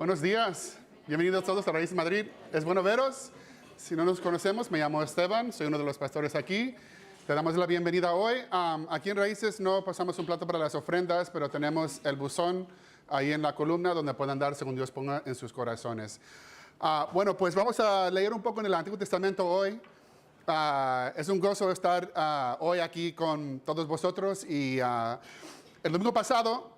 Buenos días, bienvenidos todos a Raíces Madrid. Es bueno veros. Si no nos conocemos, me llamo Esteban, soy uno de los pastores aquí. Te damos la bienvenida hoy. Aquí en Raíces no pasamos un plato para las ofrendas, pero tenemos el buzón ahí en la columna donde puedan dar según Dios ponga en sus corazones. Bueno, pues vamos a leer un poco en el Antiguo Testamento hoy. Es un gozo estar hoy aquí con todos vosotros y el domingo pasado,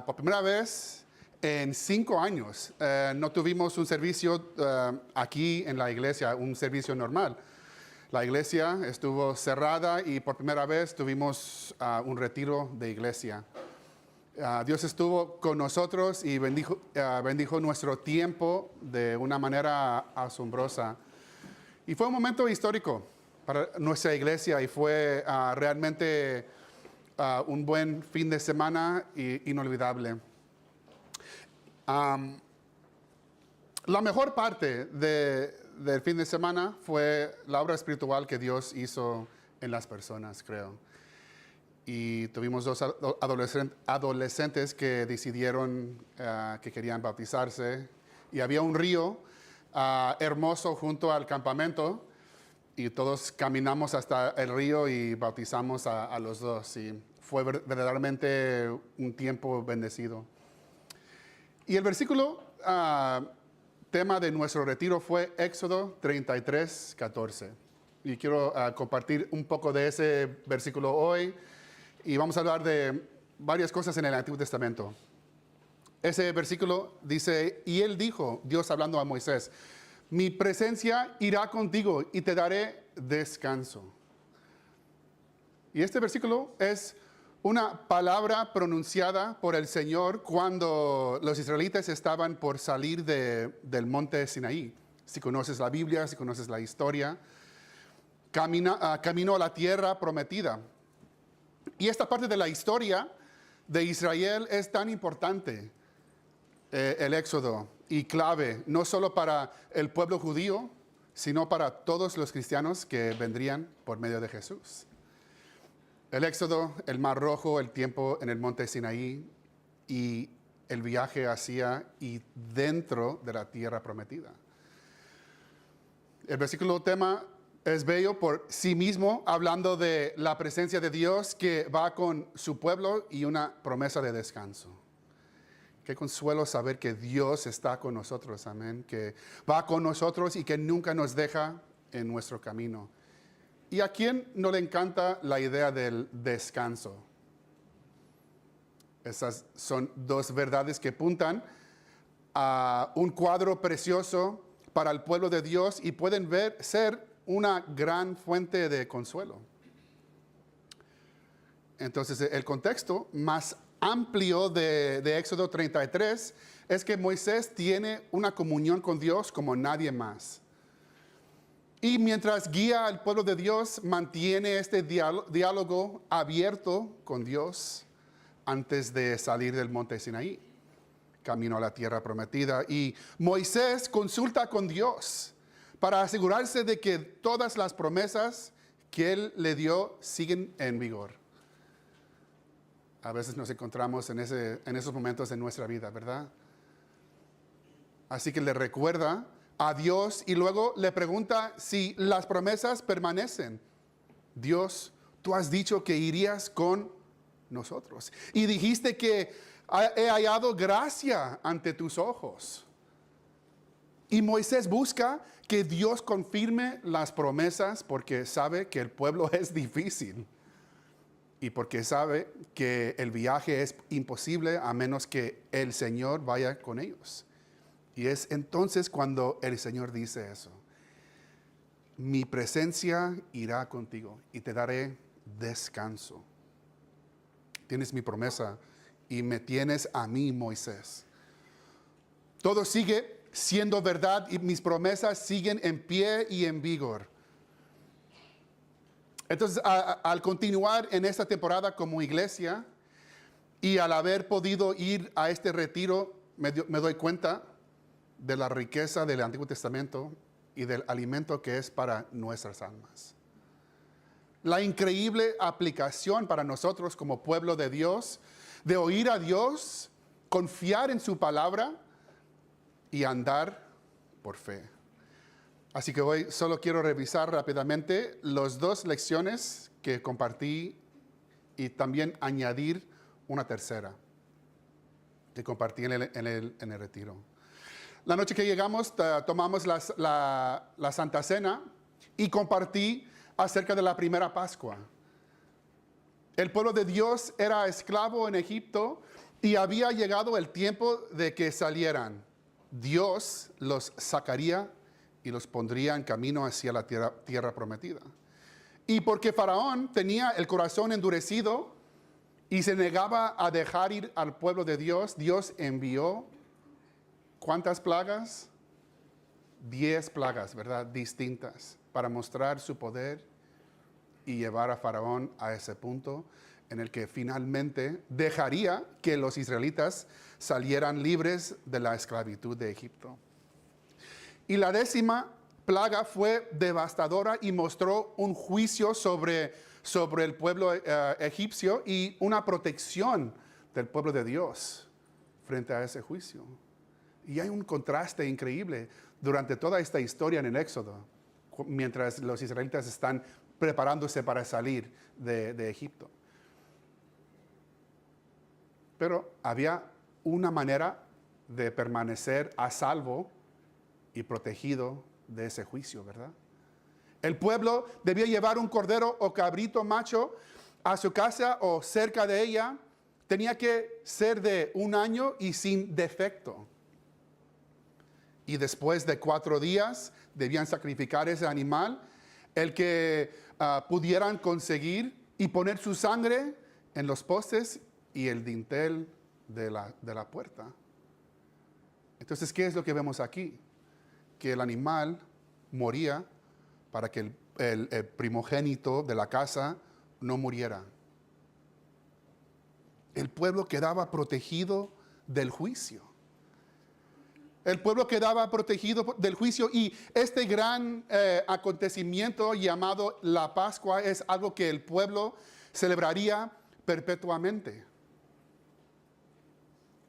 por primera vez en 5 años, no tuvimos un servicio aquí en la iglesia, un servicio normal. La iglesia estuvo cerrada y por primera vez tuvimos un retiro de iglesia. Dios estuvo con nosotros y bendijo nuestro tiempo de una manera asombrosa. Y fue un momento histórico para nuestra iglesia y fue realmente un buen fin de semana inolvidable. La mejor parte del fin de semana fue la obra espiritual que Dios hizo en las personas, creo. Y tuvimos 2 adolescentes que decidieron que querían bautizarse. Y había un río hermoso junto al campamento. Y todos caminamos hasta el río y bautizamos a los 2. Y fue verdaderamente un tiempo bendecido. Y el versículo tema de nuestro retiro fue Éxodo 33, 14. Y quiero compartir un poco de ese versículo hoy. Y vamos a hablar de varias cosas en el Antiguo Testamento. Ese versículo dice, y él dijo, Dios hablando a Moisés, mi presencia irá contigo y te daré descanso. Y este versículo es una palabra pronunciada por el Señor cuando los israelitas estaban por salir del monte Sinaí. Si conoces la Biblia, si conoces la historia, caminó a la tierra prometida. Y esta parte de la historia de Israel es tan importante, el Éxodo, y clave, no solo para el pueblo judío, sino para todos los cristianos que vendrían por medio de Jesús. El Éxodo, el Mar Rojo, el tiempo en el monte Sinaí y el viaje hacia y dentro de la tierra prometida. El versículo tema es bello por sí mismo, hablando de la presencia de Dios que va con su pueblo y una promesa de descanso. Qué consuelo saber que Dios está con nosotros, amén, que va con nosotros y que nunca nos deja en nuestro camino. ¿Y a quién no le encanta la idea del descanso? Esas son 2 verdades que apuntan a un cuadro precioso para el pueblo de Dios y pueden ser una gran fuente de consuelo. Entonces, el contexto más amplio de Éxodo 33 es que Moisés tiene una comunión con Dios como nadie más. Y mientras guía al pueblo de Dios, mantiene este diálogo abierto con Dios antes de salir del monte Sinaí, camino a la tierra prometida. Y Moisés consulta con Dios para asegurarse de que todas las promesas que Él le dio siguen en vigor. A veces nos encontramos en esos momentos de nuestra vida, ¿verdad? Así que le recuerda a Dios y luego le pregunta si las promesas permanecen. Dios, tú has dicho que irías con nosotros y dijiste que he hallado gracia ante tus ojos. Y Moisés busca que Dios confirme las promesas porque sabe que el pueblo es difícil y porque sabe que el viaje es imposible a menos que el Señor vaya con ellos. Y es entonces cuando el Señor dice eso. Mi presencia irá contigo y te daré descanso. Tienes mi promesa y me tienes a mí, Moisés. Todo sigue siendo verdad y mis promesas siguen en pie y en vigor. Entonces, al continuar en esta temporada como iglesia y al haber podido ir a este retiro, me doy cuenta de la riqueza del Antiguo Testamento y del alimento que es para nuestras almas. La increíble aplicación para nosotros como pueblo de Dios, de oír a Dios, confiar en su palabra y andar por fe. Así que hoy solo quiero revisar rápidamente las dos lecciones que compartí y también añadir una tercera que compartí en el retiro. La noche que llegamos tomamos la Santa Cena y compartí acerca de la primera Pascua. El pueblo de Dios era esclavo en Egipto y había llegado el tiempo de que salieran. Dios los sacaría y los pondría en camino hacia la tierra prometida. Y porque Faraón tenía el corazón endurecido y se negaba a dejar ir al pueblo de Dios, Dios envió, ¿cuántas plagas? 10 plagas, ¿verdad? Distintas, para mostrar su poder y llevar a Faraón a ese punto en el que finalmente dejaría que los israelitas salieran libres de la esclavitud de Egipto. Y la 10ª plaga fue devastadora y mostró un juicio sobre el pueblo egipcio y una protección del pueblo de Dios frente a ese juicio. Y hay un contraste increíble durante toda esta historia en el Éxodo, mientras los israelitas están preparándose para salir de Egipto. Pero había una manera de permanecer a salvo y protegido de ese juicio, ¿verdad? El pueblo debía llevar un cordero o cabrito macho a su casa o cerca de ella. Tenía que ser de 1 año y sin defecto. Y después de 4 días debían sacrificar ese animal, el que pudieran conseguir, y poner su sangre en los postes y el dintel de la puerta. Entonces, ¿qué es lo que vemos aquí? Que el animal moría para que el primogénito de la casa no muriera. El pueblo quedaba protegido del juicio. El pueblo quedaba protegido del juicio, y este gran acontecimiento llamado la Pascua es algo que el pueblo celebraría perpetuamente.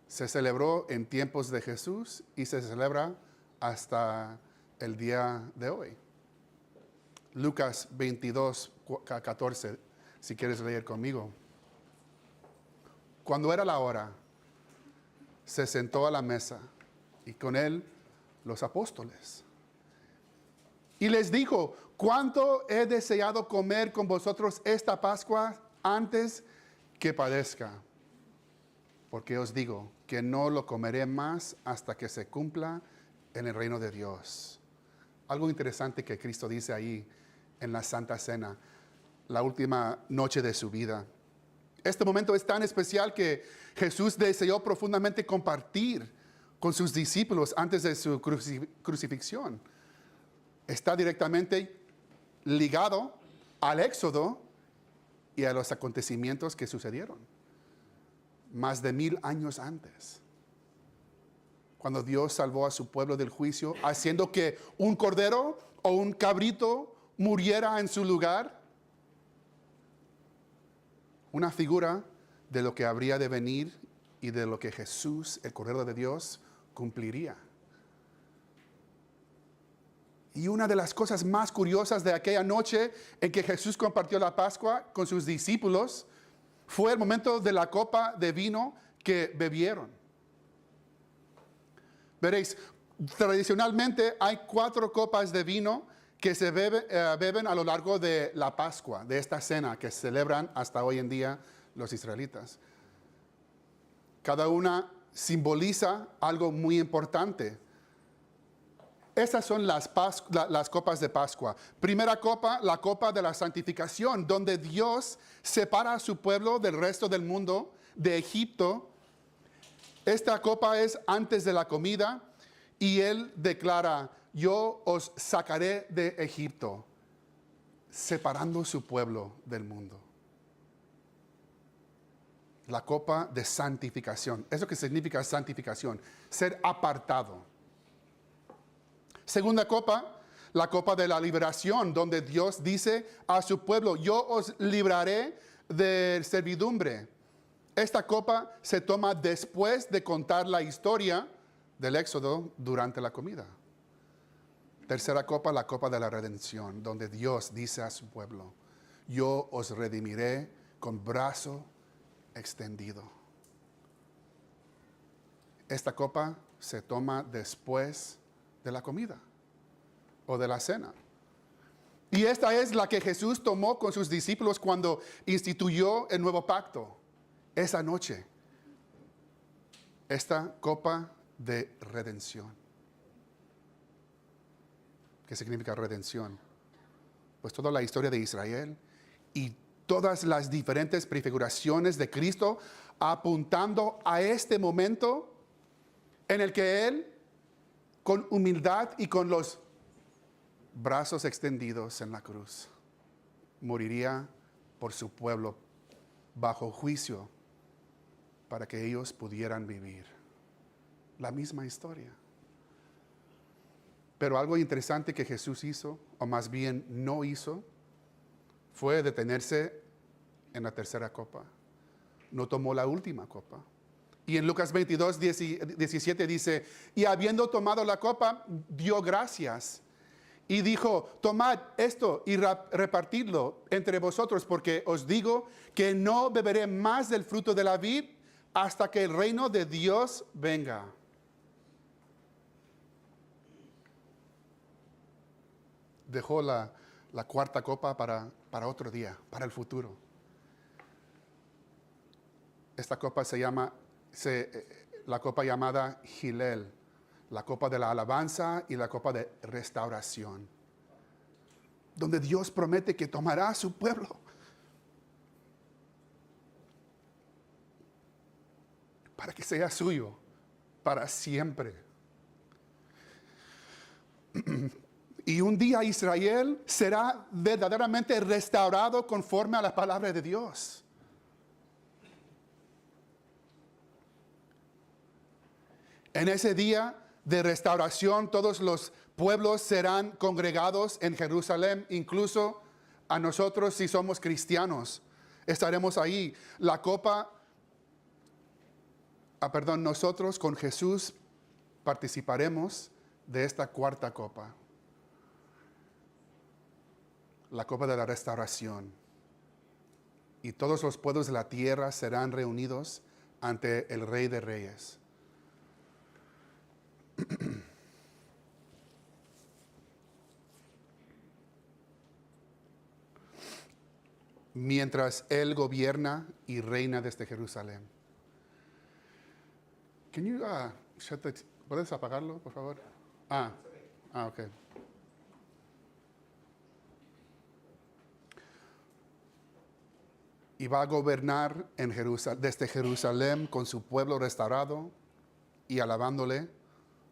Se celebró en tiempos de Jesús y se celebra hasta el día de hoy. Lucas 22, 14, si quieres leer conmigo. Cuando era la hora, se sentó a la mesa y con él los apóstoles. Y les dijo: cuánto he deseado comer con vosotros esta Pascua antes que padezca. Porque os digo que no lo comeré más hasta que se cumpla en el reino de Dios. Algo interesante que Cristo dice ahí en la Santa Cena, la última noche de su vida. Este momento es tan especial que Jesús deseó profundamente compartir con sus discípulos antes de su crucifixión. Está directamente ligado al Éxodo y a los acontecimientos que sucedieron más de 1000 años antes, cuando Dios salvó a su pueblo del juicio, haciendo que un cordero o un cabrito muriera en su lugar. Una figura de lo que habría de venir y de lo que Jesús, el Cordero de Dios, cumpliría. Y una de las cosas más curiosas de aquella noche en que Jesús compartió la Pascua con sus discípulos fue el momento de la copa de vino que bebieron. Veréis, tradicionalmente hay 4 copas de vino que se beben a lo largo de la Pascua, de esta cena que celebran hasta hoy en día los israelitas. Cada una simboliza algo muy importante. Estas son las copas de Pascua. Primera copa, la copa de la santificación, donde Dios separa a su pueblo del resto del mundo, de Egipto. Esta copa es antes de la comida y Él declara: yo os sacaré de Egipto, separando su pueblo del mundo. La copa de santificación. ¿Eso qué significa santificación? Ser apartado. Segunda copa, la copa de la liberación, donde Dios dice a su pueblo: yo os libraré de servidumbre. Esta copa se toma después de contar la historia del Éxodo durante la comida. Tercera copa, la copa de la redención, donde Dios dice a su pueblo, yo os redimiré con brazo extendido. Esta copa se toma después de la comida o de la cena. Y esta es la que Jesús tomó con sus discípulos cuando instituyó el nuevo pacto. Esa noche, esta copa de redención. ¿Qué significa redención? Pues toda la historia de Israel y todas las diferentes prefiguraciones de Cristo apuntando a este momento en el que Él, con humildad y con los brazos extendidos en la cruz, moriría por su pueblo bajo juicio para que ellos pudieran vivir. La misma historia. Pero algo interesante que Jesús hizo, o más bien no hizo, fue detenerse en la tercera copa. No tomó la última copa. Y en Lucas 22, 17 dice, y habiendo tomado la copa, dio gracias. Y dijo, tomad esto y repartidlo entre vosotros, porque os digo que no beberé más del fruto de la vid hasta que el reino de Dios venga. Dejó la cuarta copa para otro día, para el futuro. Esta copa se llama, la copa llamada Hillel, la copa de la alabanza y la copa de restauración, donde Dios promete que tomará a su pueblo para que sea suyo para siempre. Y un día Israel será verdaderamente restaurado conforme a la palabra de Dios. En ese día de restauración, todos los pueblos serán congregados en Jerusalén, incluso a nosotros si somos cristianos. Estaremos ahí. Nosotros con Jesús participaremos de esta cuarta copa. La copa de la restauración. Y todos los pueblos de la tierra serán reunidos ante el Rey de Reyes. Mientras Él gobierna y reina desde Jerusalén. ¿Puedes apagarlo, por favor? Ok. Y va a gobernar desde Jerusalén con su pueblo restaurado y alabándole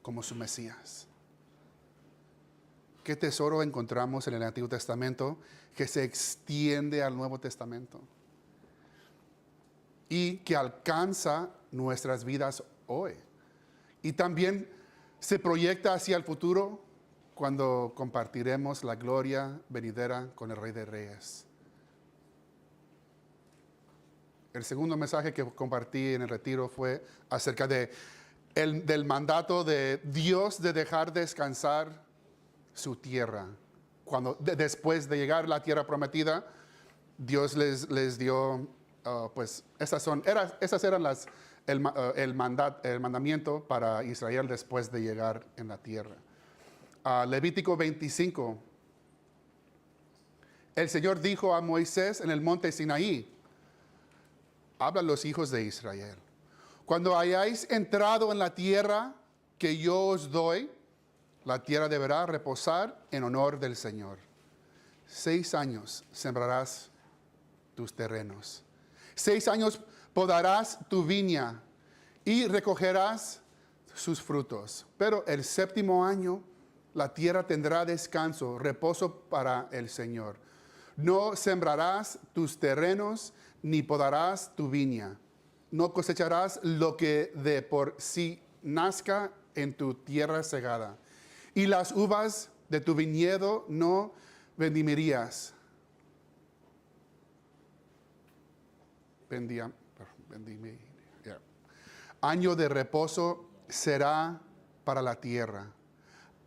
como su Mesías. ¿Qué tesoro encontramos en el Antiguo Testamento que se extiende al Nuevo Testamento? Y que alcanza nuestras vidas hoy. Y también se proyecta hacia el futuro cuando compartiremos la gloria venidera con el Rey de Reyes. El segundo mensaje que compartí en el retiro fue acerca del mandato de Dios de dejar descansar su tierra. Después de llegar a la tierra prometida, Dios les dio, esas eran el mandamiento para Israel después de llegar en la tierra. Levítico 25. El Señor dijo a Moisés en el monte Sinaí, habla a los hijos de Israel, cuando hayáis entrado en la tierra que yo os doy, la tierra deberá reposar en honor del Señor. 6 años sembrarás tus terrenos. 6 años podarás tu viña y recogerás sus frutos. Pero el 7º año la tierra tendrá descanso, reposo para el Señor. No sembrarás tus terrenos ni podarás tu viña. No cosecharás lo que de por sí nazca en tu tierra segada. Y las uvas de tu viñedo no vendimiarías. Año de reposo será para la tierra.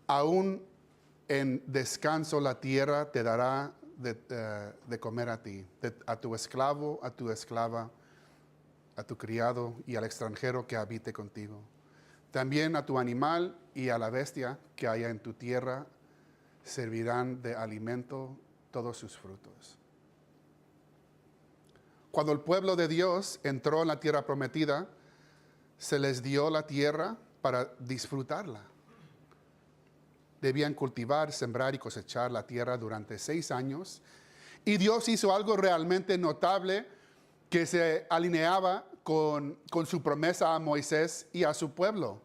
Aún en descanso la tierra te dará de comer a ti, a tu esclavo, a tu esclava, a tu criado y al extranjero que habite contigo. También a tu animal y a la bestia que haya en tu tierra servirán de alimento todos sus frutos. Cuando el pueblo de Dios entró en la tierra prometida, se les dio la tierra para disfrutarla. Debían cultivar, sembrar y cosechar la tierra durante 6 años. Y Dios hizo algo realmente notable que se alineaba con su promesa a Moisés y a su pueblo.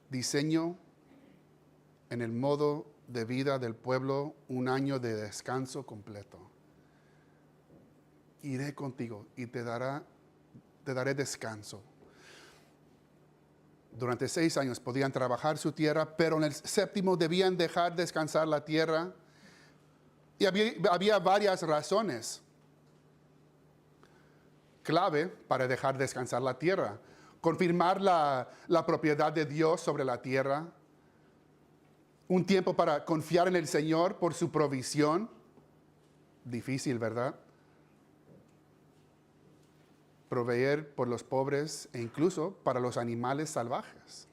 Diseño en el modo de vida del pueblo un año de descanso completo. Iré contigo y te daré descanso. Durante 6 años podían trabajar su tierra, pero en el 7º debían dejar descansar la tierra. Y había varias razones clave para dejar descansar la tierra. Confirmar la propiedad de Dios sobre la tierra. Un tiempo para confiar en el Señor por su provisión. Difícil, ¿verdad? Proveer por los pobres e incluso para los animales salvajes.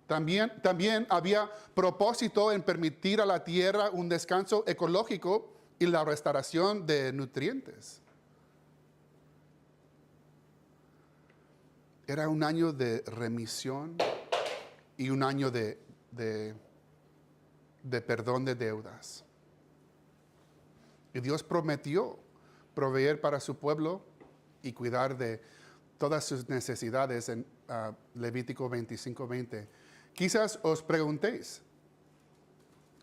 También había propósito en permitir a la tierra un descanso ecológico y la restauración de nutrientes. Era un año de remisión y un año de perdón de deudas. Y Dios prometió proveer para su pueblo y cuidar de todas sus necesidades en Levítico 25:20. Quizás os preguntéis,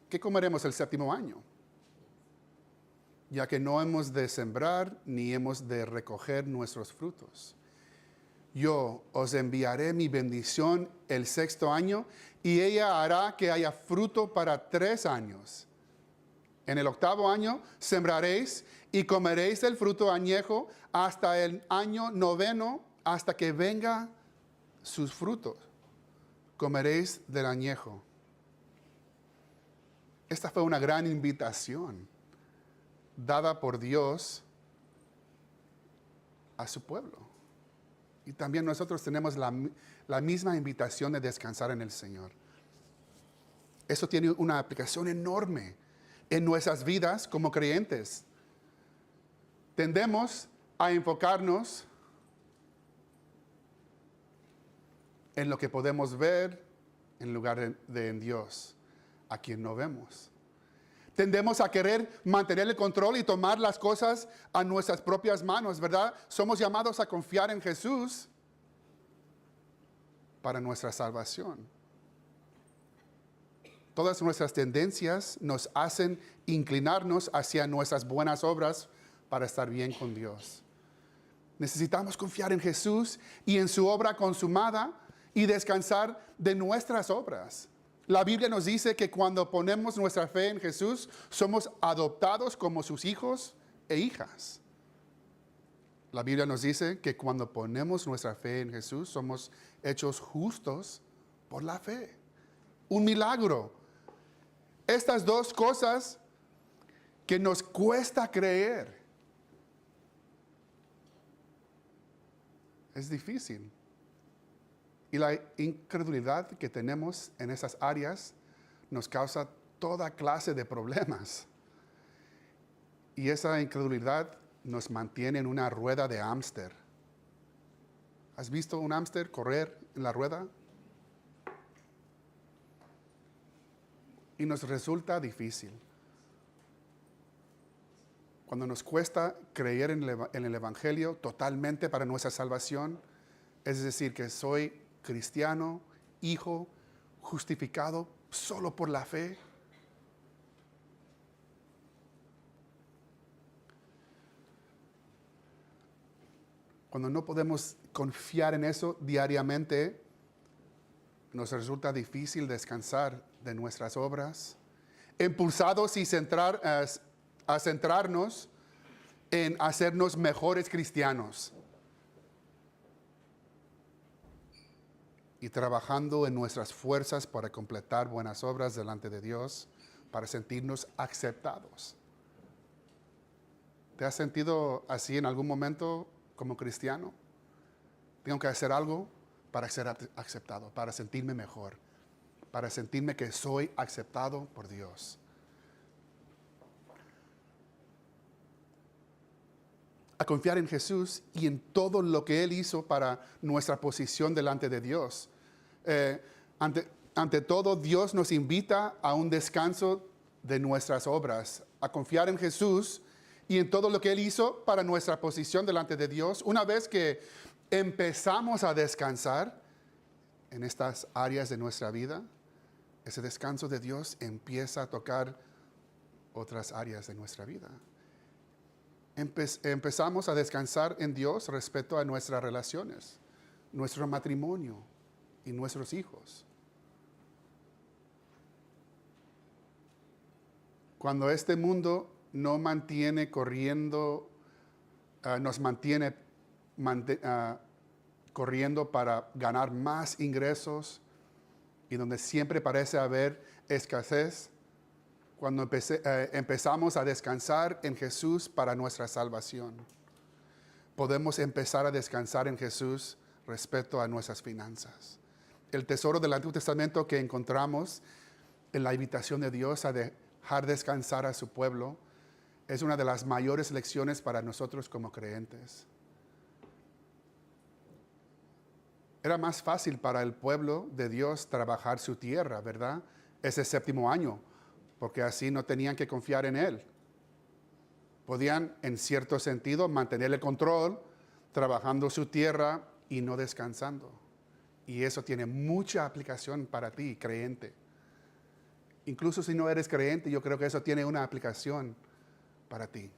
¿qué comeremos el 7º año? Ya que no hemos de sembrar ni hemos de recoger nuestros frutos. Yo os enviaré mi bendición el 6º año y ella hará que haya fruto para 3 años. En el 8º año sembraréis y comeréis el fruto añejo hasta el año 9º, hasta que venga sus frutos. Comeréis del añejo. Esta fue una gran invitación dada por Dios a su pueblo. Y también nosotros tenemos la misma invitación de descansar en el Señor. Eso tiene una aplicación enorme en nuestras vidas como creyentes. Tendemos a enfocarnos en lo que podemos ver en lugar de en Dios, a quien no vemos. Tendemos a querer mantener el control y tomar las cosas a nuestras propias manos, ¿verdad? Somos llamados a confiar en Jesús para nuestra salvación. Todas nuestras tendencias nos hacen inclinarnos hacia nuestras buenas obras para estar bien con Dios. Necesitamos confiar en Jesús y en su obra consumada y descansar de nuestras obras. La Biblia nos dice que cuando ponemos nuestra fe en Jesús, somos adoptados como sus hijos e hijas. La Biblia nos dice que cuando ponemos nuestra fe en Jesús, somos hechos justos por la fe. Un milagro. Estas dos cosas que nos cuesta creer. Es difícil. Y la incredulidad que tenemos en esas áreas nos causa toda clase de problemas. Y esa incredulidad nos mantiene en una rueda de hámster. ¿Has visto un hámster correr en la rueda? Y nos resulta difícil. Cuando nos cuesta creer en el Evangelio totalmente para nuestra salvación, es decir, que soy cristiano, hijo, justificado solo por la fe. Cuando no podemos confiar en eso diariamente, nos resulta difícil descansar de nuestras obras, impulsados a centrarnos en hacernos mejores cristianos. y trabajando en nuestras fuerzas para completar buenas obras delante de Dios, para sentirnos aceptados. ¿Te has sentido así en algún momento como cristiano? Tengo que hacer algo para ser aceptado, para sentirme mejor, para sentirme que soy aceptado por Dios. A confiar en Jesús y en todo lo que Él hizo para nuestra posición delante de Dios. Ante todo, Dios nos invita a un descanso de nuestras obras, a confiar en Jesús y en todo lo que Él hizo para nuestra posición delante de Dios. Una vez que empezamos a descansar en estas áreas de nuestra vida, ese descanso de Dios empieza a tocar otras áreas de nuestra vida. Empezamos a descansar en Dios respecto a nuestras relaciones, nuestro matrimonio y nuestros hijos. Cuando este mundo no mantiene corriendo, nos mantiene corriendo para ganar más ingresos y donde siempre parece haber escasez, cuando empezamos a descansar en Jesús para nuestra salvación, podemos empezar a descansar en Jesús respecto a nuestras finanzas. El tesoro del Antiguo Testamento que encontramos en la invitación de Dios a dejar descansar a su pueblo es una de las mayores lecciones para nosotros como creyentes. Era más fácil para el pueblo de Dios trabajar su tierra, ¿verdad? Ese 7º año, porque así no tenían que confiar en Él. Podían, en cierto sentido, mantener el control, trabajando su tierra y no descansando. Y eso tiene mucha aplicación para ti, creyente. Incluso si no eres creyente, yo creo que eso tiene una aplicación para ti.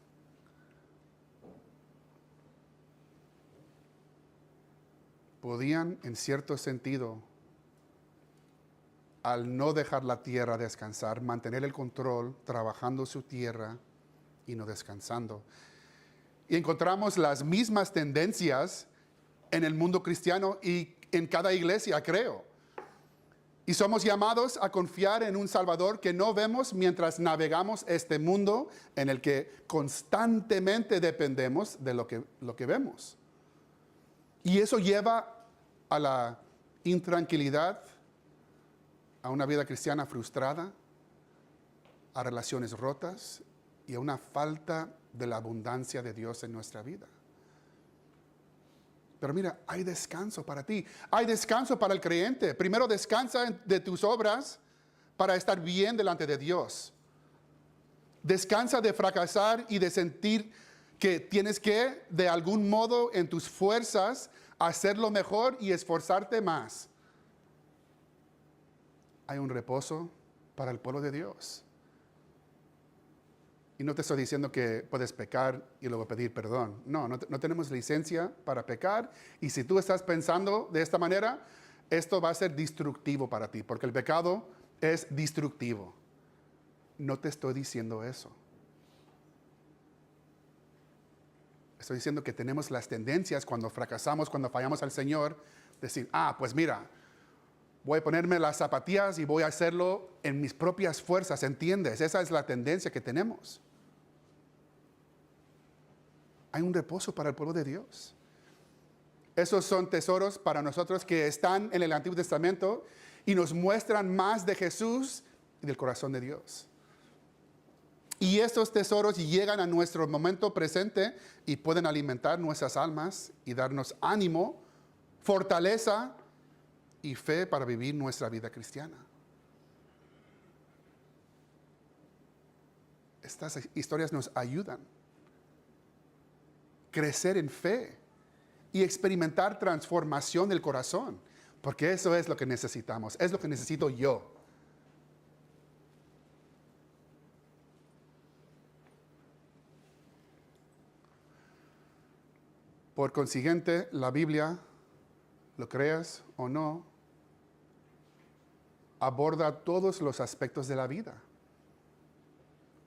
Podían, en cierto sentido, al no dejar la tierra descansar, mantener el control, trabajando su tierra y no descansando. Y encontramos las mismas tendencias en el mundo cristiano y en cada iglesia, creo. Y somos llamados a confiar en un Salvador que no vemos mientras navegamos este mundo en el que constantemente dependemos de lo que vemos. Y eso lleva a la intranquilidad, a una vida cristiana frustrada, a relaciones rotas y a una falta de la abundancia de Dios en nuestra vida. Pero mira, hay descanso para ti, hay descanso para el creyente. Primero descansa de tus obras para estar bien delante de Dios. Descansa de fracasar y de sentir que tienes que, de algún modo, en tus fuerzas, hacerlo mejor y esforzarte más. Hay un reposo para el pueblo de Dios. Y no te estoy diciendo que puedes pecar y luego pedir perdón. No tenemos licencia para pecar. Y si tú estás pensando de esta manera, esto va a ser destructivo para ti, porque el pecado es destructivo. No te estoy diciendo eso. Estoy diciendo que tenemos las tendencias cuando fracasamos, cuando fallamos al Señor, decir, pues mira, voy a ponerme las zapatillas y voy a hacerlo en mis propias fuerzas, ¿entiendes? Esa es la tendencia que tenemos. Hay un reposo para el pueblo de Dios. Esos son tesoros para nosotros que están en el Antiguo Testamento y nos muestran más de Jesús y del corazón de Dios. Y estos tesoros llegan a nuestro momento presente y pueden alimentar nuestras almas y darnos ánimo, fortaleza y fe para vivir nuestra vida cristiana. Estas historias nos ayudan a crecer en fe y experimentar transformación del corazón, porque eso es lo que necesitamos, es lo que necesito yo. Por consiguiente, la Biblia, lo creas o no, aborda todos los aspectos de la vida.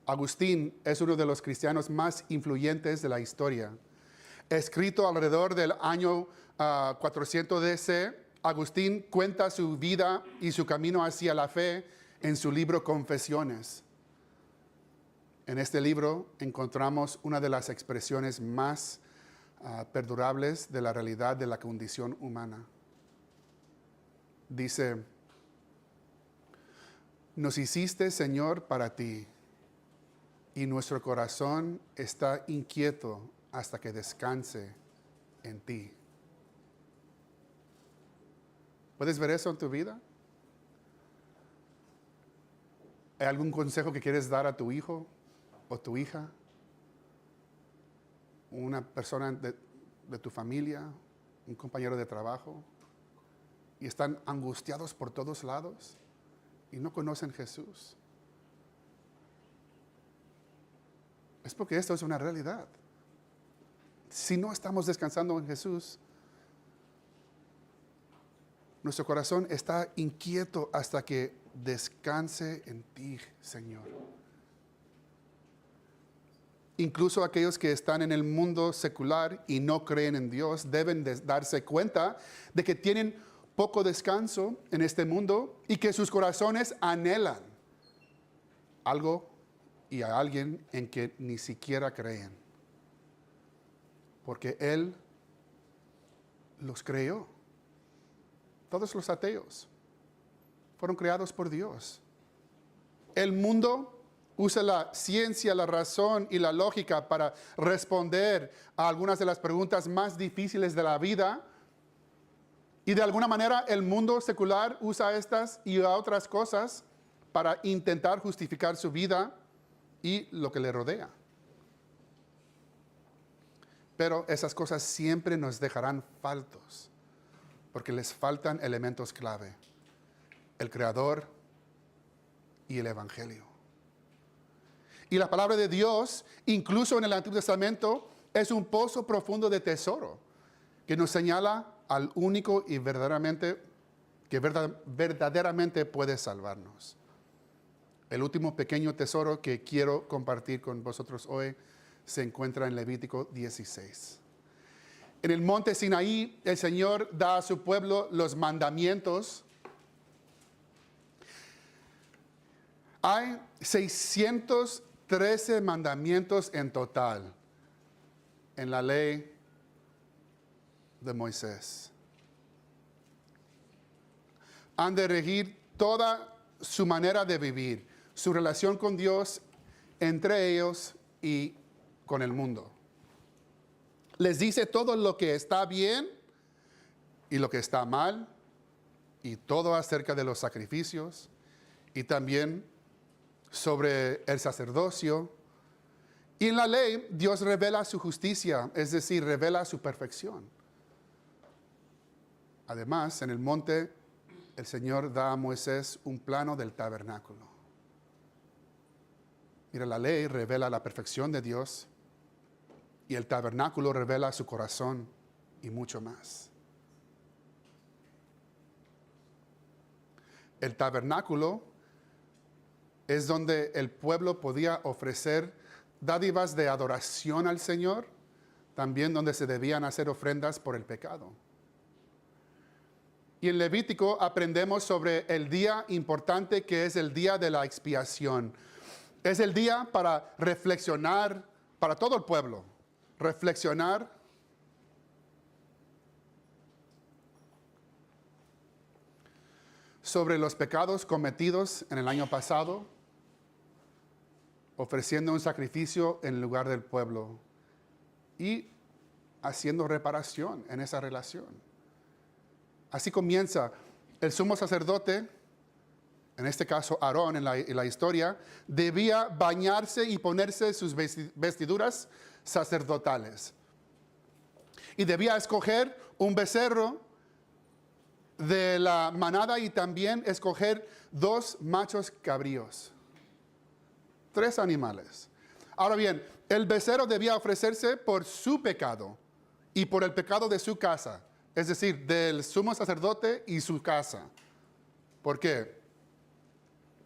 Agustín es uno de los cristianos más influyentes de la historia. Escrito alrededor del año 400 DC, Agustín cuenta su vida y su camino hacia la fe en su libro Confesiones. En este libro encontramos una de las expresiones más perdurables de la realidad de la condición humana. Dice: nos hiciste, Señor, para ti, y nuestro corazón está inquieto hasta que descanse en ti. ¿Puedes ver eso en tu vida? ¿Hay algún consejo que quieres dar a tu hijo o tu hija? Una persona de tu familia, un compañero de trabajo, y están angustiados por todos lados y no conocen Jesús. Es porque esto es una realidad. Si no estamos descansando en Jesús, nuestro corazón está inquieto hasta que descanse en ti, Señor. Incluso aquellos que están en el mundo secular y no creen en Dios deben darse cuenta de que tienen poco descanso en este mundo y que sus corazones anhelan algo y a alguien en que ni siquiera creen. Porque Él los creó. Todos los ateos fueron creados por Dios. El mundo usa la ciencia, la razón y la lógica para responder a algunas de las preguntas más difíciles de la vida. Y de alguna manera el mundo secular usa estas y otras cosas para intentar justificar su vida y lo que le rodea. Pero esas cosas siempre nos dejarán faltos, porque les faltan elementos clave: el Creador y el Evangelio. Y la palabra de Dios, incluso en el Antiguo Testamento, es un pozo profundo de tesoro que nos señala al único y verdaderamente puede salvarnos. El último pequeño tesoro que quiero compartir con vosotros hoy se encuentra en Levítico 16. En el monte Sinaí, el Señor da a su pueblo los mandamientos. Hay 613 mandamientos en total en la ley de Moisés. Han de regir toda su manera de vivir, su relación con Dios, entre ellos y con el mundo. Les dice todo lo que está bien y lo que está mal, y todo acerca de los sacrificios, y también sobre el sacerdocio. Y en la ley Dios revela su justicia, es decir, revela su perfección. Además, en el monte, el Señor da a Moisés un plano del tabernáculo. Mira, la ley revela la perfección de Dios y el tabernáculo revela su corazón y mucho más. El tabernáculo es donde el pueblo podía ofrecer dádivas de adoración al Señor, también donde se debían hacer ofrendas por el pecado. Y en Levítico aprendemos sobre el día importante que es el día de la expiación. Es el día para reflexionar, para todo el pueblo, reflexionar sobre los pecados cometidos en el año pasado, ofreciendo un sacrificio en lugar del pueblo y haciendo reparación en esa relación. Así comienza. El sumo sacerdote, en este caso Aarón en la historia, debía bañarse y ponerse sus vestiduras sacerdotales. Y debía escoger un becerro de la manada y también escoger 2 machos cabríos. 3 animales. Ahora bien, el becerro debía ofrecerse por su pecado y por el pecado de su casa. Es decir, del sumo sacerdote y su casa. ¿Por qué?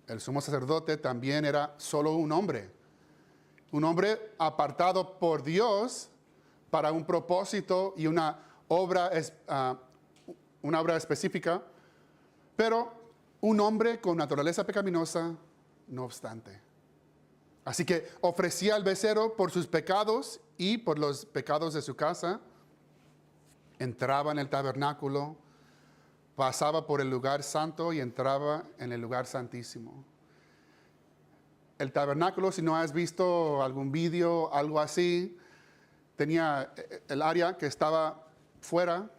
El sumo sacerdote también era solo un hombre apartado por Dios para un propósito y una obra una obra específica, pero un hombre con naturaleza pecaminosa, no obstante. Así que ofrecía al becerro por sus pecados y por los pecados de su casa. Entraba en el tabernáculo, pasaba por el lugar santo y entraba en el lugar santísimo. El tabernáculo, si no has visto algún vídeo, algo así, tenía el área que estaba fuera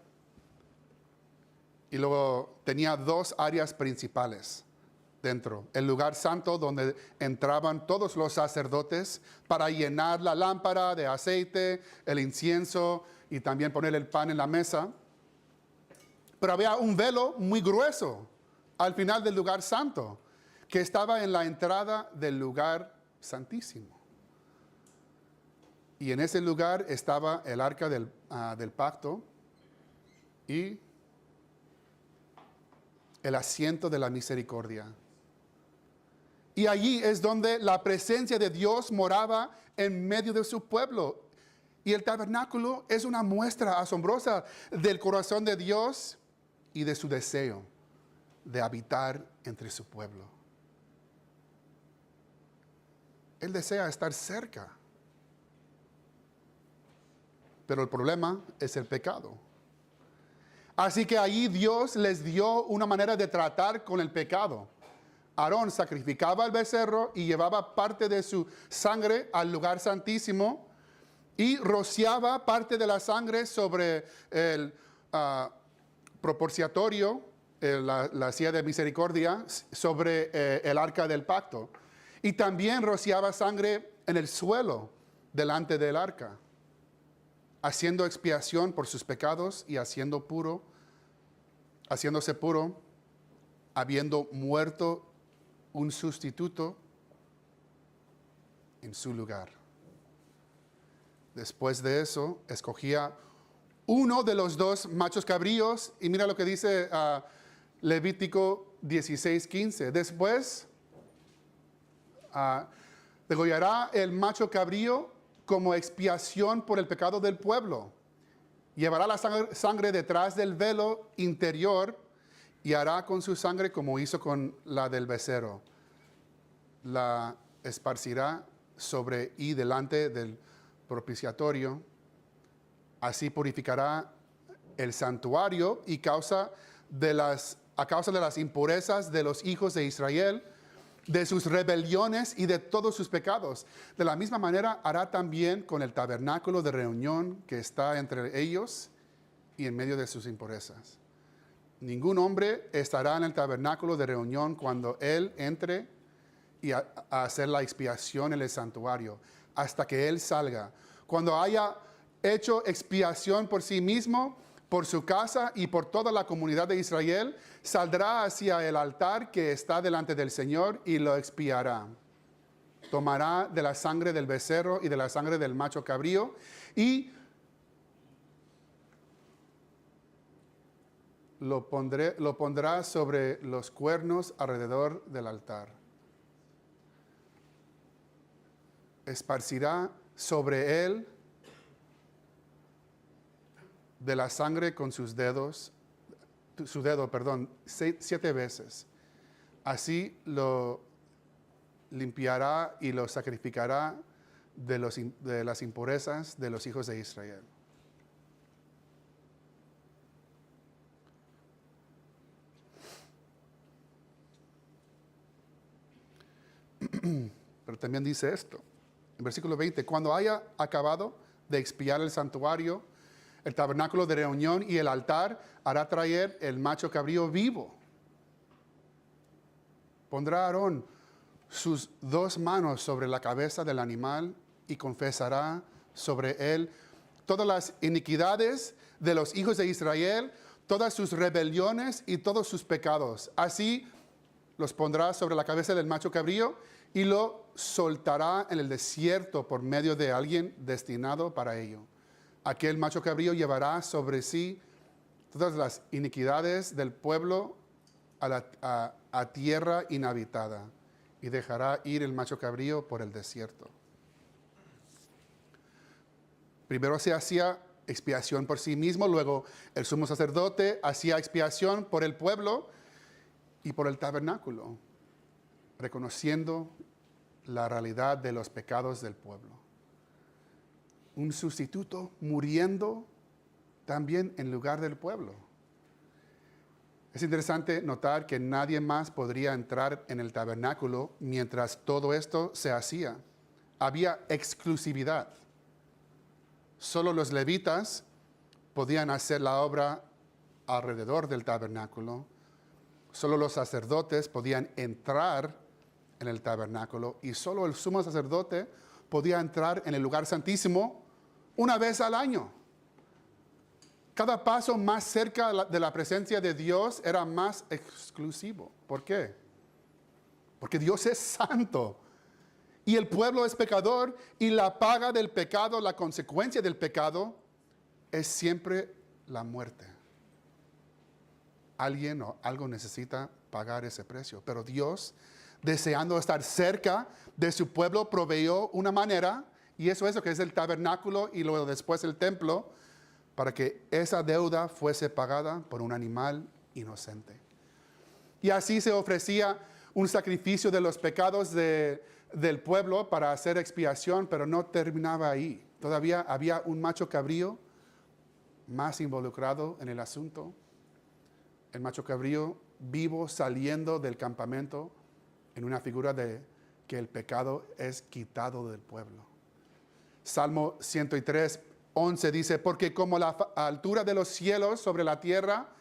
y luego tenía dos áreas principales dentro. El lugar santo donde entraban todos los sacerdotes para llenar la lámpara de aceite, el incienso y también poner el pan en la mesa. Pero había un velo muy grueso al final del lugar santo que estaba en la entrada del lugar santísimo. Y en ese lugar estaba el arca del pacto y el asiento de la misericordia. Y allí es donde la presencia de Dios moraba en medio de su pueblo. Y el tabernáculo es una muestra asombrosa del corazón de Dios y de su deseo de habitar entre su pueblo. Él desea estar cerca. Pero el problema es el pecado. Así que allí Dios les dio una manera de tratar con el pecado. Aarón sacrificaba al becerro y llevaba parte de su sangre al lugar santísimo y rociaba parte de la sangre sobre el propiciatorio, la silla de misericordia, sobre el arca del pacto. Y también rociaba sangre en el suelo delante del arca, haciendo expiación por sus pecados y haciéndose puro, habiendo muerto un sustituto en su lugar. Después de eso, escogía uno de los dos machos cabríos, y mira lo que dice Levítico 16:15. Después degollará el macho cabrío como expiación por el pecado del pueblo. Llevará la sangre detrás del velo interior y hará con su sangre como hizo con la del becerro. La esparcirá sobre y delante del propiciatorio. Así purificará el santuario y a causa de las impurezas de los hijos de Israel, de sus rebeliones y de todos sus pecados. De la misma manera hará también con el tabernáculo de reunión que está entre ellos y en medio de sus impurezas. Ningún hombre estará en el tabernáculo de reunión cuando él entre y a hacer la expiación en el santuario, hasta que él salga. Cuando haya hecho expiación por sí mismo, por su casa y por toda la comunidad de Israel, saldrá hacia el altar que está delante del Señor y lo expiará. Tomará de la sangre del becerro y de la sangre del macho cabrío y lo pondrá sobre los cuernos alrededor del altar. Esparcirá sobre él de la sangre con su dedo, 7 veces. Así lo limpiará y lo sacrificará de las impurezas de los hijos de Israel. Pero también dice esto, en versículo 20, cuando haya acabado de expiar el santuario, el tabernáculo de reunión y el altar, hará traer el macho cabrío vivo. Pondrá Aarón sus 2 manos sobre la cabeza del animal y confesará sobre él todas las iniquidades de los hijos de Israel, todas sus rebeliones y todos sus pecados. Así los pondrá sobre la cabeza del macho cabrío y lo soltará en el desierto por medio de alguien destinado para ello. Aquel macho cabrío llevará sobre sí todas las iniquidades del pueblo a tierra inhabitada y dejará ir el macho cabrío por el desierto. Primero se hacía expiación por sí mismo, luego el sumo sacerdote hacía expiación por el pueblo y por el tabernáculo, reconociendo la realidad de los pecados del pueblo. Un sustituto muriendo también en lugar del pueblo. Es interesante notar que nadie más podría entrar en el tabernáculo mientras todo esto se hacía. Había exclusividad. Solo los levitas podían hacer la obra alrededor del tabernáculo. Solo los sacerdotes podían entrar en el tabernáculo y solo el sumo sacerdote podía entrar en el lugar santísimo una vez al año. Cada paso más cerca de la presencia de Dios era más exclusivo. ¿Por qué? Porque Dios es santo y el pueblo es pecador y la paga del pecado, la consecuencia del pecado es siempre la muerte. Alguien o algo necesita pagar ese precio, pero Dios, deseando estar cerca de su pueblo, proveyó una manera, y eso es lo que es el tabernáculo y luego después el templo, para que esa deuda fuese pagada por un animal inocente. Y así se ofrecía un sacrificio de los pecados del pueblo para hacer expiación, pero no terminaba ahí. Todavía había un macho cabrío más involucrado en el asunto. El macho cabrío vivo saliendo del campamento en una figura de que el pecado es quitado del pueblo. Salmo 103:11 dice, porque como la altura de los cielos sobre la tierra,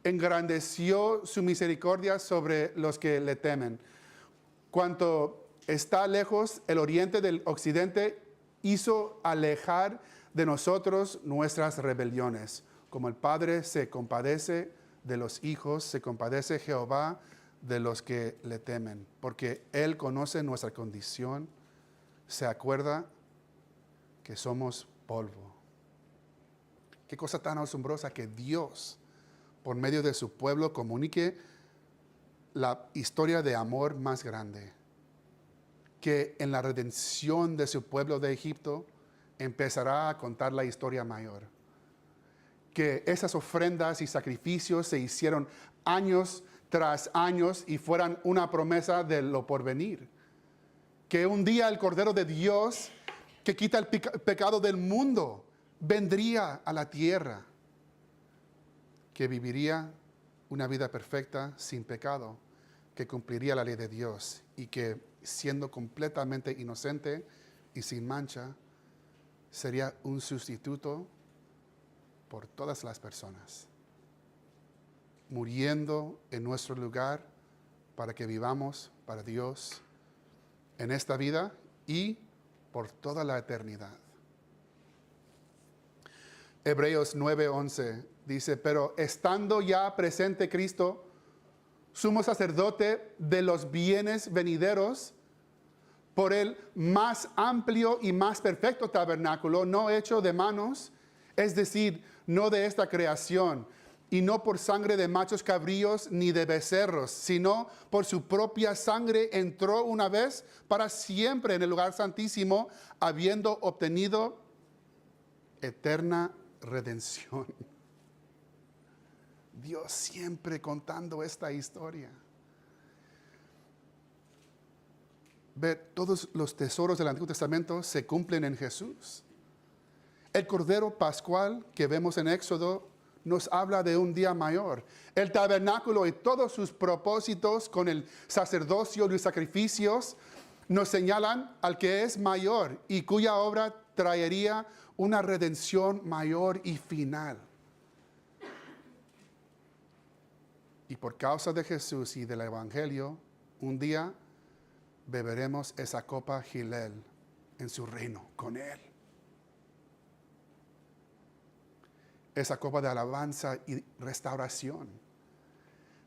engrandeció su misericordia sobre los que le temen. Cuanto está lejos el oriente del occidente, hizo alejar de nosotros nuestras rebeliones. Como el Padre se compadece de los hijos, se compadece Jehová de los que le temen, porque Él conoce nuestra condición, se acuerda que somos polvo. Qué cosa tan asombrosa que Dios, por medio de su pueblo, comunique la historia de amor más grande, que en la redención de su pueblo de Egipto empezará a contar la historia mayor. Que esas ofrendas y sacrificios se hicieron años tras años y fueran una promesa de lo porvenir. Que un día el Cordero de Dios, que quita el pecado del mundo, vendría a la tierra, que viviría una vida perfecta sin pecado, que cumpliría la ley de Dios y que siendo completamente inocente y sin mancha, sería un sustituto por todas las personas, muriendo en nuestro lugar para que vivamos para Dios en esta vida y por toda la eternidad. Hebreos 9:11 dice, pero estando ya presente Cristo, sumo sacerdote de los bienes venideros, por el más amplio y más perfecto tabernáculo, no hecho de manos, es decir, no de esta creación, y no por sangre de machos cabríos ni de becerros, sino por su propia sangre entró una vez para siempre en el lugar santísimo, habiendo obtenido eterna redención. Dios siempre contando esta historia. Ve, todos los tesoros del Antiguo Testamento se cumplen en Jesús. El Cordero Pascual que vemos en Éxodo nos habla de un día mayor. El tabernáculo y todos sus propósitos con el sacerdocio y los sacrificios nos señalan al que es mayor y cuya obra traería una redención mayor y final. Y por causa de Jesús y del Evangelio, un día beberemos esa copa Gilel en su reino con Él. Esa copa de alabanza y restauración.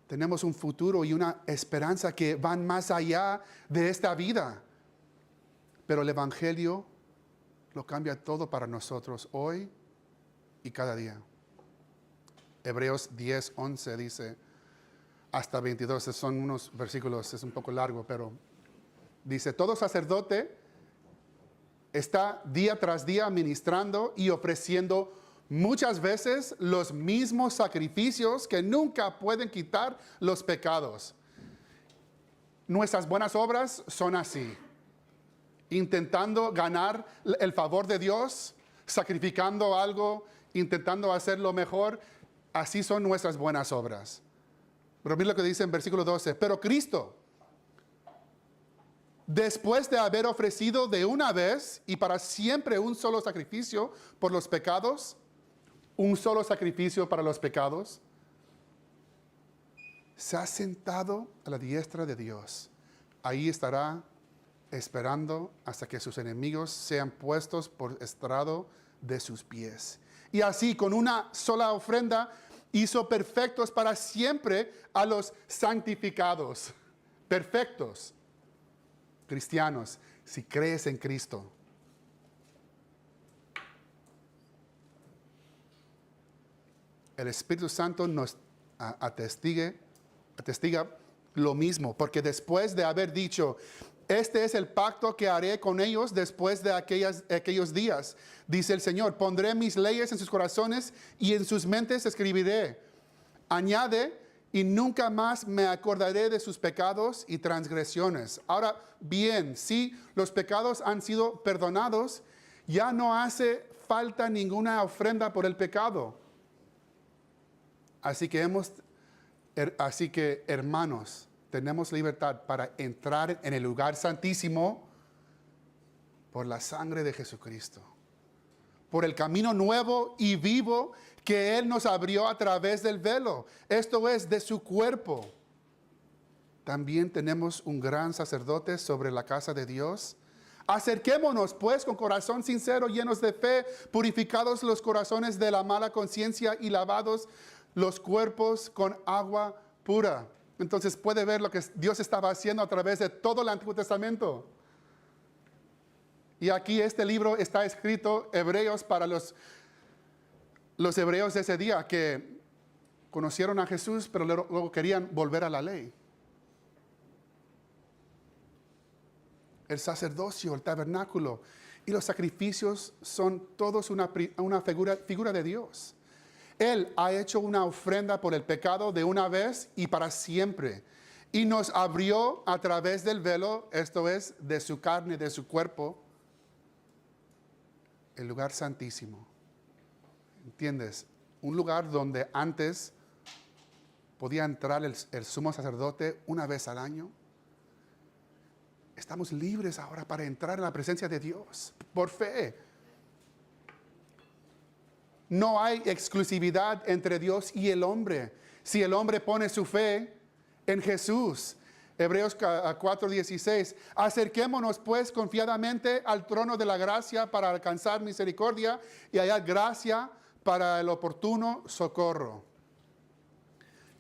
Tenemos un futuro y una esperanza que van más allá de esta vida. Pero el Evangelio lo cambia todo para nosotros hoy y cada día. Hebreos 10:11 dice, hasta 22, son unos versículos, es un poco largo, pero dice, todo sacerdote está día tras día ministrando y ofreciendo Muchas veces los mismos sacrificios que nunca pueden quitar los pecados. Nuestras buenas obras son así, intentando ganar el favor de Dios, sacrificando algo, intentando hacerlo mejor. Así son nuestras buenas obras. Pero mira lo que dice en versículo 12. Pero Cristo, después de haber ofrecido de una vez y para siempre un solo sacrificio por los pecados, un solo sacrificio para los pecados, se ha sentado a la diestra de Dios. Ahí estará esperando hasta que sus enemigos sean puestos por estrado de sus pies. Y así, con una sola ofrenda, hizo perfectos para siempre a los santificados. Perfectos. Cristianos, si crees en Cristo, el Espíritu Santo nos atestiga lo mismo, porque después de haber dicho, este es el pacto que haré con ellos después de aquellos días, dice el Señor, pondré mis leyes en sus corazones y en sus mentes escribiré. Añade, y nunca más me acordaré de sus pecados y transgresiones. Ahora bien, si los pecados han sido perdonados, ya no hace falta ninguna ofrenda por el pecado. Así que hermanos, tenemos libertad para entrar en el lugar santísimo por la sangre de Jesucristo, por el camino nuevo y vivo que Él nos abrió a través del velo, esto es, de su cuerpo. También tenemos un gran sacerdote sobre la casa de Dios. Acerquémonos pues con corazón sincero, llenos de fe, purificados los corazones de la mala conciencia y lavados los cuerpos con agua pura. Entonces puede ver lo que Dios estaba haciendo a través de todo el Antiguo Testamento. Y aquí este libro está escrito Hebreos para los hebreos de ese día que conocieron a Jesús, pero luego querían volver a la ley. El sacerdocio, el tabernáculo y los sacrificios son todos una figura de Dios. Él ha hecho una ofrenda por el pecado de una vez y para siempre. Y nos abrió a través del velo, esto es, de su carne, de su cuerpo, el lugar santísimo. ¿Entiendes? Un lugar donde antes podía entrar el sumo sacerdote una vez al año. Estamos libres ahora para entrar en la presencia de Dios por fe. No hay exclusividad entre Dios y el hombre. Si el hombre pone su fe en Jesús. Hebreos 4:16. Acerquémonos pues confiadamente al trono de la gracia para alcanzar misericordia y hallar gracia para el oportuno socorro.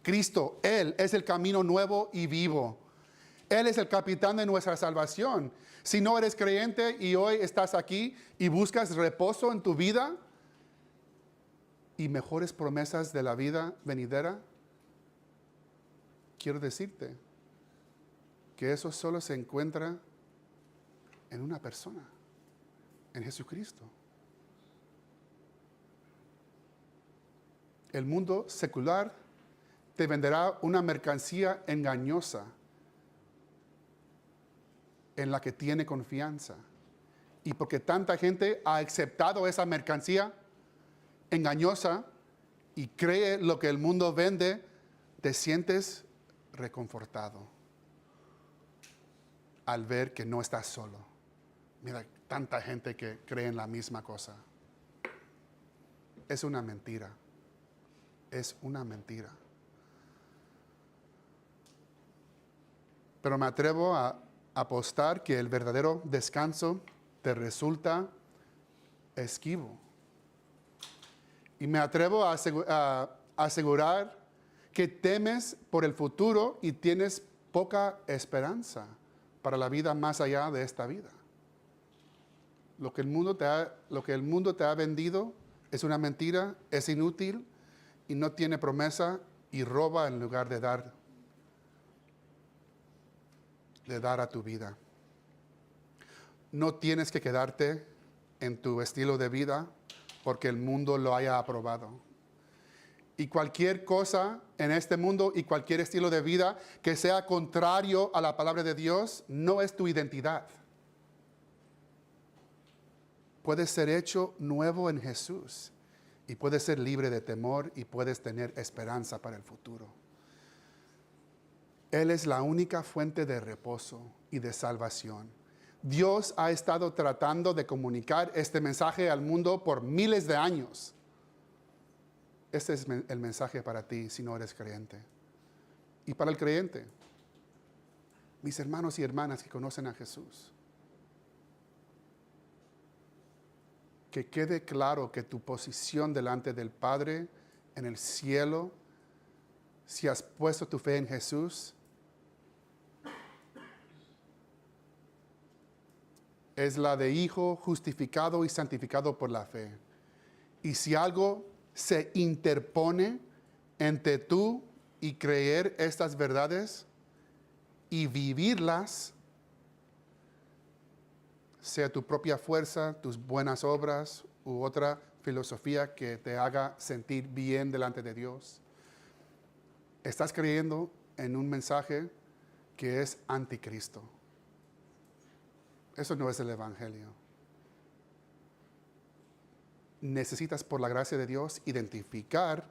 Cristo, Él es el camino nuevo y vivo. Él es el capitán de nuestra salvación. Si no eres creyente y hoy estás aquí y buscas reposo en tu vida y mejores promesas de la vida venidera, quiero decirte que eso solo se encuentra en una persona, en Jesucristo. El mundo secular te venderá una mercancía engañosa en la que tiene confianza. Y porque tanta gente ha aceptado esa mercancía engañosa y cree lo que el mundo vende, te sientes reconfortado al ver que no estás solo. Mira, tanta gente que cree en la misma cosa. Es una mentira. Es una mentira. Pero me atrevo a apostar que el verdadero descanso te resulta esquivo. Y me atrevo a asegurar que temes por el futuro y tienes poca esperanza para la vida más allá de esta vida. Lo que el mundo te ha vendido es una mentira, es inútil y no tiene promesa y roba en lugar de dar a tu vida. No tienes que quedarte en tu estilo de vida porque el mundo lo haya aprobado. Y cualquier cosa en este mundo y cualquier estilo de vida que sea contrario a la palabra de Dios no es tu identidad. Puedes ser hecho nuevo en Jesús y puedes ser libre de temor y puedes tener esperanza para el futuro. Él es la única fuente de reposo y de salvación. Dios ha estado tratando de comunicar este mensaje al mundo por miles de años. Este es el mensaje para ti si no eres creyente. Y para el creyente, mis hermanos y hermanas que conocen a Jesús, que quede claro que tu posición delante del Padre en el cielo, si has puesto tu fe en Jesús, es la de hijo justificado y santificado por la fe. Y si algo se interpone entre tú y creer estas verdades y vivirlas, sea tu propia fuerza, tus buenas obras u otra filosofía que te haga sentir bien delante de Dios, estás creyendo en un mensaje que es anticristo. Eso no es el Evangelio. Necesitas, por la gracia de Dios, identificar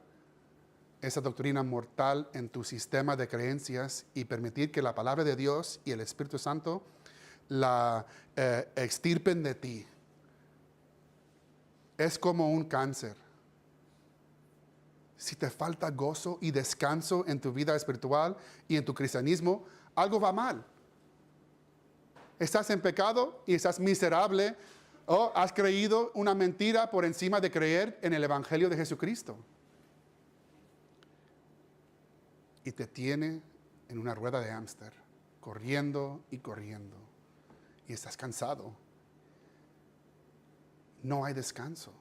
esa doctrina mortal en tu sistema de creencias y permitir que la palabra de Dios y el Espíritu Santo la extirpen de ti. Es como un cáncer. Si te falta gozo y descanso en tu vida espiritual y en tu cristianismo, algo va mal. Estás en pecado y estás miserable, o has creído una mentira por encima de creer en el Evangelio de Jesucristo. Y te tiene en una rueda de hámster, corriendo y corriendo. Y estás cansado. No hay descanso.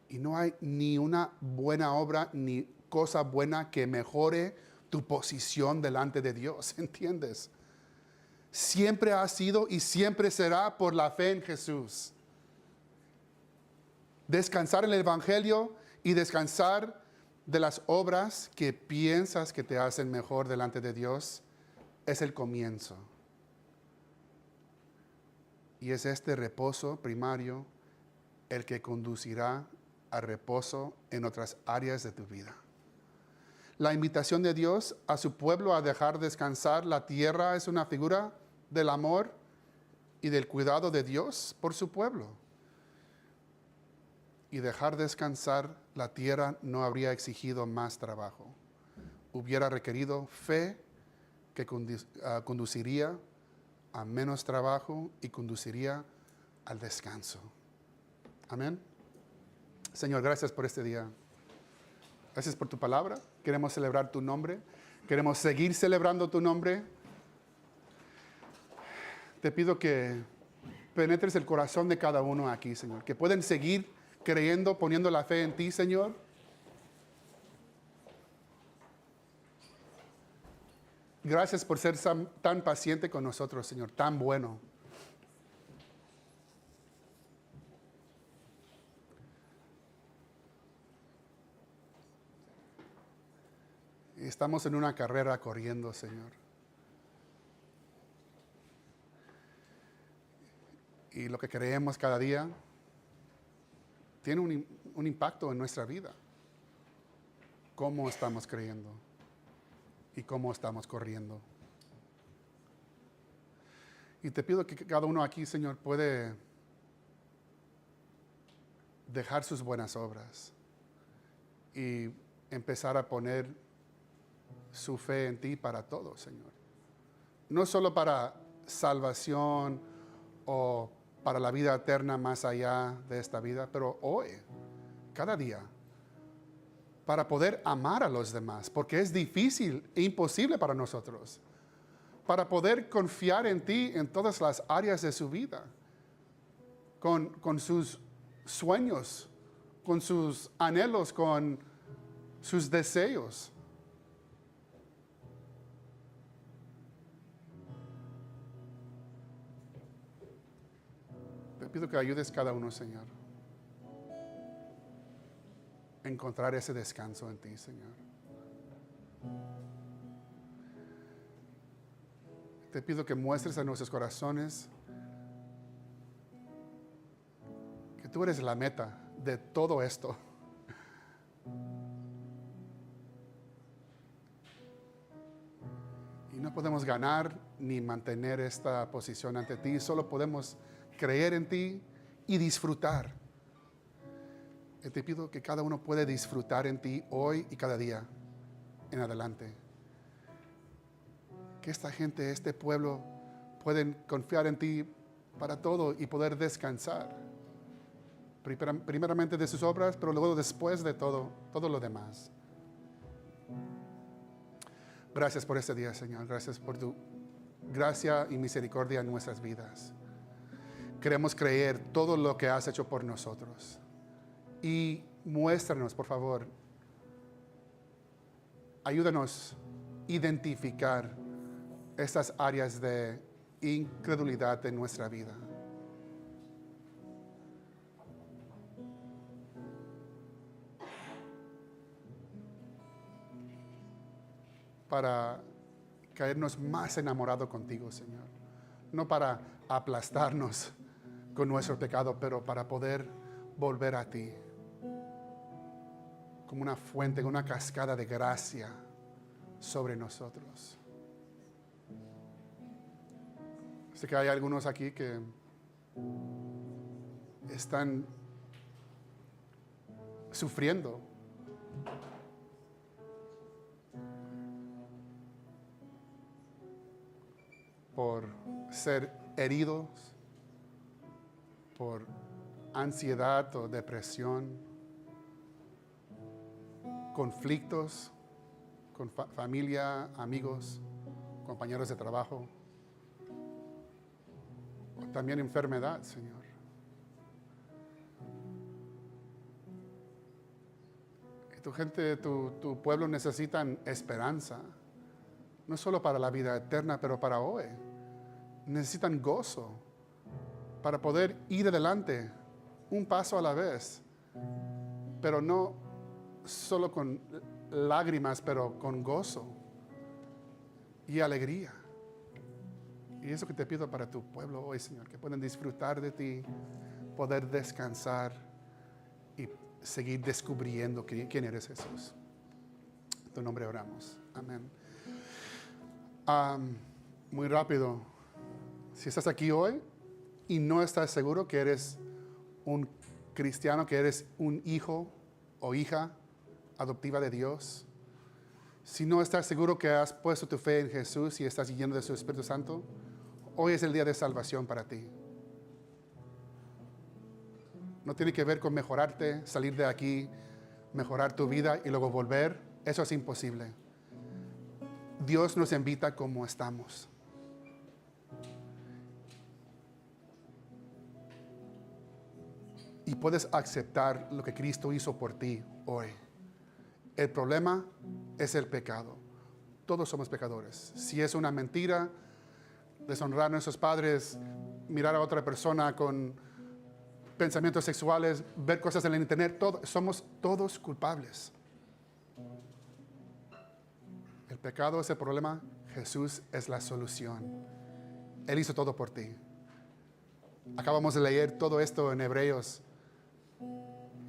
Y no hay ni una buena obra, ni cosa buena que mejore tu posición delante de Dios, ¿entiendes? Siempre ha sido y siempre será por la fe en Jesús. Descansar en el Evangelio y descansar de las obras que piensas que te hacen mejor delante de Dios es el comienzo. Y es este reposo primario el que conducirá a reposo en otras áreas de tu vida. La invitación de Dios a su pueblo a dejar descansar la tierra es una figura del amor y del cuidado de Dios por su pueblo. Y dejar descansar la tierra no habría exigido más trabajo. Hubiera requerido fe que conduciría a menos trabajo y conduciría al descanso. Amén. Señor, gracias por este día. Gracias por tu palabra. Queremos celebrar tu nombre. Queremos seguir celebrando tu nombre. Te pido que penetres el corazón de cada uno aquí, Señor. Que pueden seguir creyendo, poniendo la fe en ti, Señor. Gracias por ser tan paciente con nosotros, Señor. Tan bueno. Estamos en una carrera corriendo, Señor. Y lo que creemos cada día tiene un impacto en nuestra vida. ¿Cómo estamos creyendo? ¿Y cómo estamos corriendo? Y te pido que cada uno aquí, Señor, puede dejar sus buenas obras y empezar a poner su fe en ti para todo, Señor. No solo para salvación o para la vida eterna más allá de esta vida, pero hoy, cada día, para poder amar a los demás, porque es difícil e imposible para nosotros, para poder confiar en ti en todas las áreas de su vida, con sus sueños, con sus anhelos, con sus deseos. Te pido que ayudes cada uno, Señor. encontrar ese descanso en ti, Señor. Te pido que muestres a nuestros corazones que tú eres la meta de todo esto. Y no podemos ganar ni mantener esta posición ante ti, solo podemos creer en ti y disfrutar. Y te pido que cada uno pueda disfrutar en ti hoy y cada día en adelante. Que esta gente, este pueblo, pueden confiar en ti para todo y poder descansar. Primeramente de sus obras, pero luego después de todo lo demás. Gracias por este día, Señor. Gracias por tu gracia y misericordia en nuestras vidas. Queremos creer todo lo que has hecho por nosotros. Y muéstranos, por favor. Ayúdanos a identificar estas áreas de incredulidad en nuestra vida. Para caernos más enamorados contigo, Señor. No para aplastarnos con nuestro pecado, pero para poder volver a ti. Como una fuente, una cascada de gracia sobre nosotros. Sé que hay algunos aquí que están sufriendo por ser heridos, por ansiedad o depresión, conflictos con familia, amigos, compañeros de trabajo, o también enfermedad, Señor. Y tu gente, tu pueblo necesitan esperanza. No solo para la vida eterna, pero para hoy. Necesitan gozo para poder ir adelante un paso a la vez. Pero no solo con lágrimas, pero con gozo y alegría. Y eso que te pido para tu pueblo hoy, Señor, que puedan disfrutar de ti, poder descansar y seguir descubriendo quién eres, Jesús. En tu nombre oramos. Amén. Muy rápido, si estás aquí hoy y no estás seguro que eres un cristiano, que eres un hijo o hija adoptiva de Dios, si no estás seguro que has puesto tu fe en Jesús y estás lleno de su Espíritu Santo, hoy es el día de salvación para ti. No tiene que ver con mejorarte, salir de aquí, mejorar tu vida y luego volver. Eso es imposible. Dios nos invita como estamos. Y puedes aceptar lo que Cristo hizo por ti hoy. El problema es el pecado. Todos somos pecadores. Si es una mentira, deshonrar a nuestros padres, mirar a otra persona con pensamientos sexuales, ver cosas en el internet, somos todos culpables. El pecado es el problema, Jesús es la solución. Él hizo todo por ti. Acabamos de leer todo esto en Hebreos.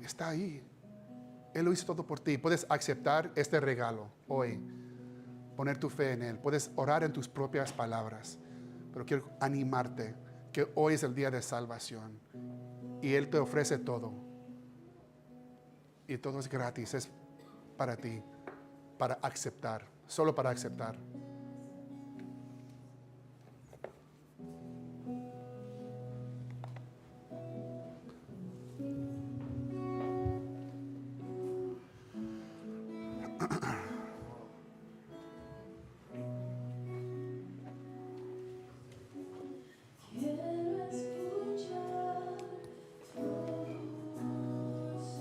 Está ahí. Él lo hizo todo por ti. Puedes aceptar este regalo hoy, poner tu fe en Él. Puedes orar en tus propias palabras. Pero quiero animarte que hoy es el día de salvación. Y Él te ofrece todo. Y todo es gratis. Es para ti, para aceptar. Solo para aceptar.